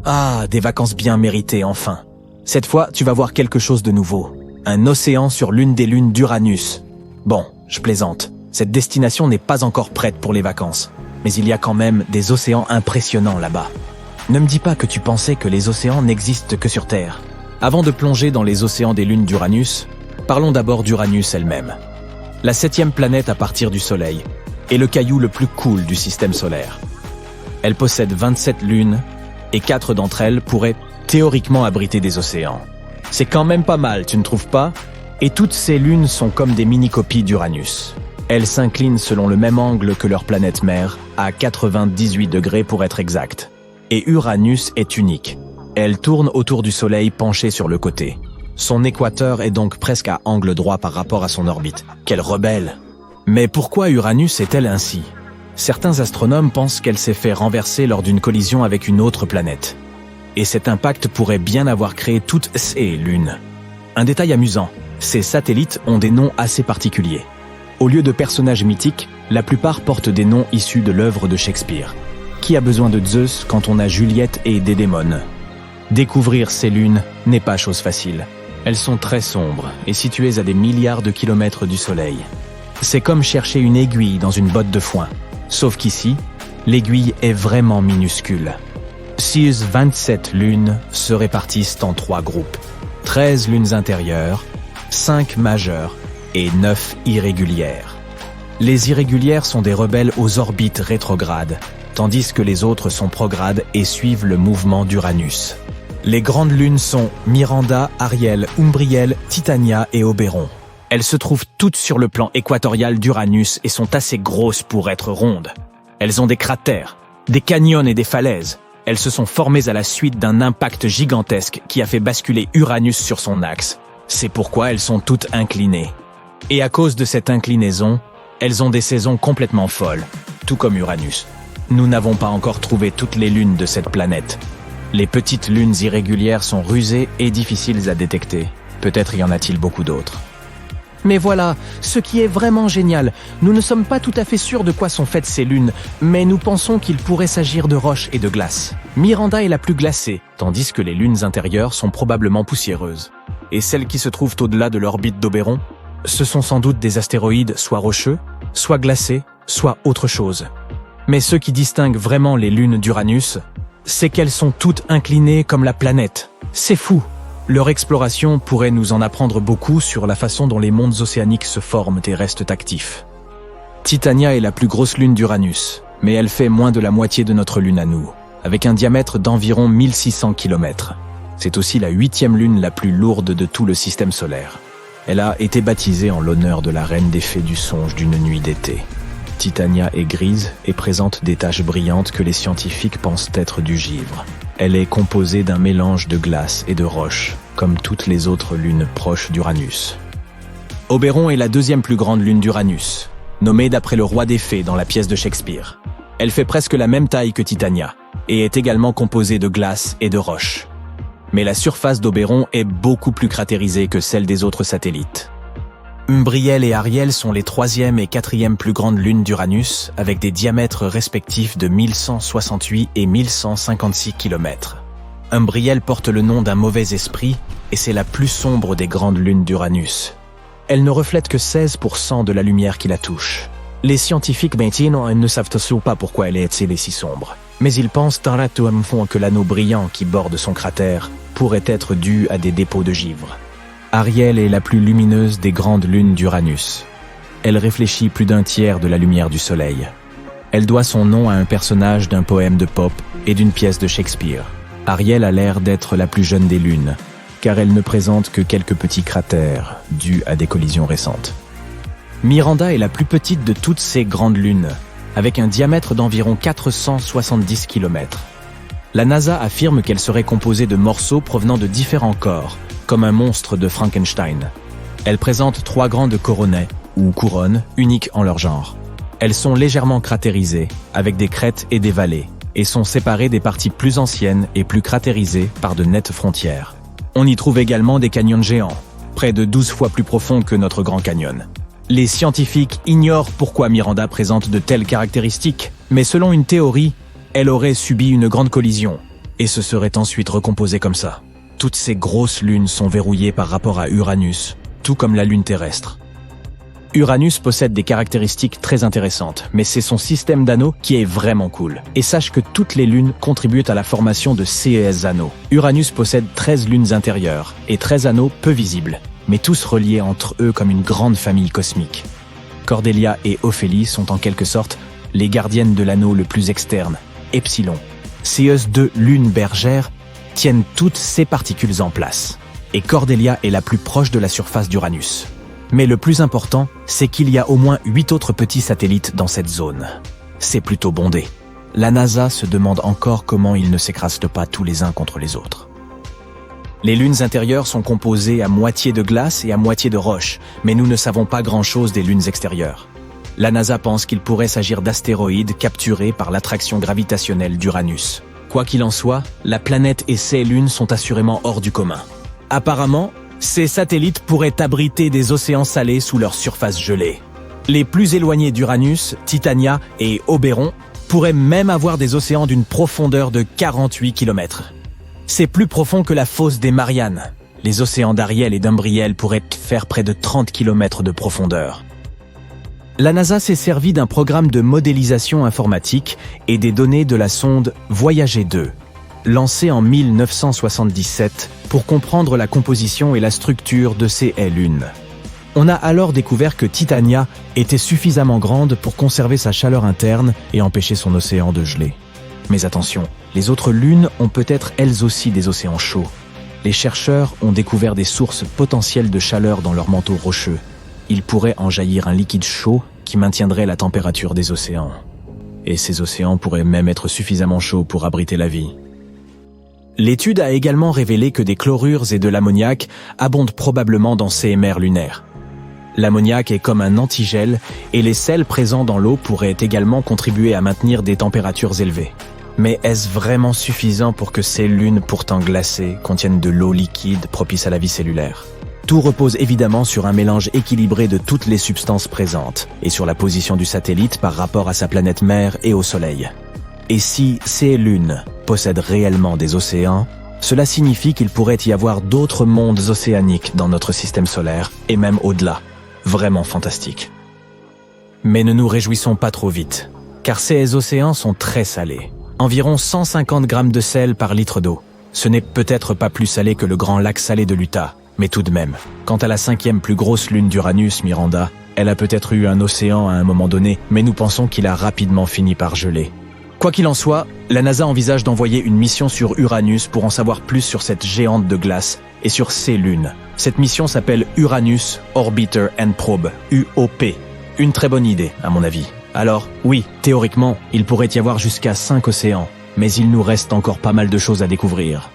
Ah, des vacances bien méritées enfin. Cette fois, tu vas voir quelque chose de nouveau. Un océan sur l'une des lunes d'Uranus. Bon, je plaisante. Cette destination n'est pas encore prête pour les vacances. Mais il y a quand même des océans impressionnants là-bas. Ne me dis pas que tu pensais que les océans n'existent que sur Terre. Avant de plonger dans les océans des lunes d'Uranus, parlons d'abord d'Uranus elle-même. La 7e planète à partir du Soleil est le caillou le plus cool du système solaire. Elle possède 27 lunes et 4 d'entre elles pourraient théoriquement abriter des océans. C'est quand même pas mal, tu ne trouves pas? Et toutes ces lunes sont comme des mini-copies d'Uranus. Elles s'inclinent selon le même angle que leur planète mère, à 98 degrés pour être exact. Et Uranus est unique. Elle tourne autour du Soleil penchée sur le côté. Son équateur est donc presque à angle droit par rapport à son orbite. Quelle rebelle! Mais pourquoi Uranus est-elle ainsi? Certains astronomes pensent qu'elle s'est fait renverser lors d'une collision avec une autre planète. Et cet impact pourrait bien avoir créé toutes ces lunes. Un détail amusant, ces satellites ont des noms assez particuliers. Au lieu de personnages mythiques, la plupart portent des noms issus de l'œuvre de Shakespeare. Qui a besoin de Zeus quand on a Juliette et Dédémone? Découvrir ces lunes n'est pas chose facile. Elles sont très sombres et situées à des milliards de kilomètres du Soleil. C'est comme chercher une aiguille dans une botte de foin. Sauf qu'ici, l'aiguille est vraiment minuscule. Ces 27 lunes se répartissent en 3 groupes. 13 lunes intérieures, 5 majeures et 9 irrégulières. Les irrégulières sont des rebelles aux orbites rétrogrades, tandis que les autres sont progrades et suivent le mouvement d'Uranus. Les grandes lunes sont Miranda, Ariel, Umbriel, Titania et Oberon. Elles se trouvent toutes sur le plan équatorial d'Uranus et sont assez grosses pour être rondes. Elles ont des cratères, des canyons et des falaises. Elles se sont formées à la suite d'un impact gigantesque qui a fait basculer Uranus sur son axe. C'est pourquoi elles sont toutes inclinées. Et à cause de cette inclinaison, elles ont des saisons complètement folles, tout comme Uranus. Nous n'avons pas encore trouvé toutes les lunes de cette planète. Les petites lunes irrégulières sont rusées et difficiles à détecter. Peut-être y en a-t-il beaucoup d'autres. Mais voilà, ce qui est vraiment génial, nous ne sommes pas tout à fait sûrs de quoi sont faites ces lunes, mais nous pensons qu'il pourrait s'agir de roches et de glace. Miranda est la plus glacée, tandis que les lunes intérieures sont probablement poussiéreuses. Et celles qui se trouvent au-delà de l'orbite d'Oberon, ce sont sans doute des astéroïdes soit rocheux, soit glacés, soit autre chose. Mais ce qui distingue vraiment les lunes d'Uranus, c'est qu'elles sont toutes inclinées comme la planète. C'est fou! Leur exploration pourrait nous en apprendre beaucoup sur la façon dont les mondes océaniques se forment et restent actifs. Titania est la plus grosse lune d'Uranus, mais elle fait moins de la moitié de notre lune à nous, avec un diamètre d'environ 1600 km. C'est aussi la 8e lune la plus lourde de tout le système solaire. Elle a été baptisée en l'honneur de la reine des fées du songe d'une nuit d'été. Titania est grise et présente des taches brillantes que les scientifiques pensent être du givre. Elle est composée d'un mélange de glace et de roches, comme toutes les autres lunes proches d'Uranus. Oberon est la 2e plus grande lune d'Uranus, nommée d'après le roi des fées dans la pièce de Shakespeare. Elle fait presque la même taille que Titania, et est également composée de glace et de roches. Mais la surface d'Oberon est beaucoup plus cratérisée que celle des autres satellites. Umbriel et Ariel sont les 3e et 4e plus grandes lunes d'Uranus, avec des diamètres respectifs de 1168 et 1156 km. Umbriel porte le nom d'un mauvais esprit, et c'est la plus sombre des grandes lunes d'Uranus. Elle ne reflète que 16% de la lumière qui la touche. Les scientifiques maintenant ne savent toujours pas pourquoi elle est si sombre, mais ils pensent dans l'atome fond que l'anneau brillant qui borde son cratère pourrait être dû à des dépôts de givre. Ariel est la plus lumineuse des grandes lunes d'Uranus. Elle réfléchit plus d'un tiers de la lumière du Soleil. Elle doit son nom à un personnage d'un poème de Pope et d'une pièce de Shakespeare. Ariel a l'air d'être la plus jeune des lunes, car elle ne présente que quelques petits cratères dus à des collisions récentes. Miranda est la plus petite de toutes ces grandes lunes, avec un diamètre d'environ 470 km. La NASA affirme qu'elle serait composée de morceaux provenant de différents corps, comme un monstre de Frankenstein. Elle présente 3 grandes coronets, ou couronnes, uniques en leur genre. Elles sont légèrement cratérisées, avec des crêtes et des vallées, et sont séparées des parties plus anciennes et plus cratérisées par de nettes frontières. On y trouve également des canyons géants, près de 12 fois plus profonds que notre Grand Canyon. Les scientifiques ignorent pourquoi Miranda présente de telles caractéristiques, mais selon une théorie, elle aurait subi une grande collision, et se serait ensuite recomposé comme ça. Toutes ces grosses lunes sont verrouillées par rapport à Uranus, tout comme la Lune terrestre. Uranus possède des caractéristiques très intéressantes, mais c'est son système d'anneaux qui est vraiment cool. Et sache que toutes les lunes contribuent à la formation de ces anneaux. Uranus possède 13 lunes intérieures et 13 anneaux peu visibles, mais tous reliés entre eux comme une grande famille cosmique. Cordelia et Ophélie sont en quelque sorte les gardiennes de l'anneau le plus externe, Epsilon. Ces deux lunes bergères tiennent toutes ces particules en place. Et Cordelia est la plus proche de la surface d'Uranus. Mais le plus important, c'est qu'il y a au moins 8 autres petits satellites dans cette zone. C'est plutôt bondé. La NASA se demande encore comment ils ne s'écrasent pas tous les uns contre les autres. Les lunes intérieures sont composées à moitié de glace et à moitié de roche, mais nous ne savons pas grand-chose des lunes extérieures. La NASA pense qu'il pourrait s'agir d'astéroïdes capturés par l'attraction gravitationnelle d'Uranus. Quoi qu'il en soit, la planète et ses lunes sont assurément hors du commun. Apparemment, ces satellites pourraient abriter des océans salés sous leur surface gelée. Les plus éloignés d'Uranus, Titania et Oberon, pourraient même avoir des océans d'une profondeur de 48 km. C'est plus profond que la fosse des Mariannes. Les océans d'Ariel et d'Umbriel pourraient faire près de 30 km de profondeur. La NASA s'est servie d'un programme de modélisation informatique et des données de la sonde Voyager 2, lancée en 1977 pour comprendre la composition et la structure de ces lunes. On a alors découvert que Titania était suffisamment grande pour conserver sa chaleur interne et empêcher son océan de geler. Mais attention, les autres lunes ont peut-être elles aussi des océans chauds. Les chercheurs ont découvert des sources potentielles de chaleur dans leurs manteaux rocheux. Il pourrait en jaillir un liquide chaud qui maintiendrait la température des océans. Et ces océans pourraient même être suffisamment chauds pour abriter la vie. L'étude a également révélé que des chlorures et de l'ammoniac abondent probablement dans ces mers lunaires. L'ammoniac est comme un antigel et les sels présents dans l'eau pourraient également contribuer à maintenir des températures élevées. Mais est-ce vraiment suffisant pour que ces lunes pourtant glacées contiennent de l'eau liquide propice à la vie cellulaire ? Tout repose évidemment sur un mélange équilibré de toutes les substances présentes et sur la position du satellite par rapport à sa planète mère et au Soleil. Et si ces lunes possèdent réellement des océans, cela signifie qu'il pourrait y avoir d'autres mondes océaniques dans notre système solaire et même au-delà. Vraiment fantastique. Mais ne nous réjouissons pas trop vite, car ces océans sont très salés. Environ 150 grammes de sel par litre d'eau. Ce n'est peut-être pas plus salé que le grand lac salé de l'Utah, mais tout de même. Quant à la 5e plus grosse lune d'Uranus, Miranda, elle a peut-être eu un océan à un moment donné, mais nous pensons qu'il a rapidement fini par geler. Quoi qu'il en soit, la NASA envisage d'envoyer une mission sur Uranus pour en savoir plus sur cette géante de glace et sur ses lunes. Cette mission s'appelle Uranus Orbiter and Probe, UOP. Une très bonne idée, à mon avis. Alors, oui, théoriquement, il pourrait y avoir jusqu'à 5 océans, mais il nous reste encore pas mal de choses à découvrir.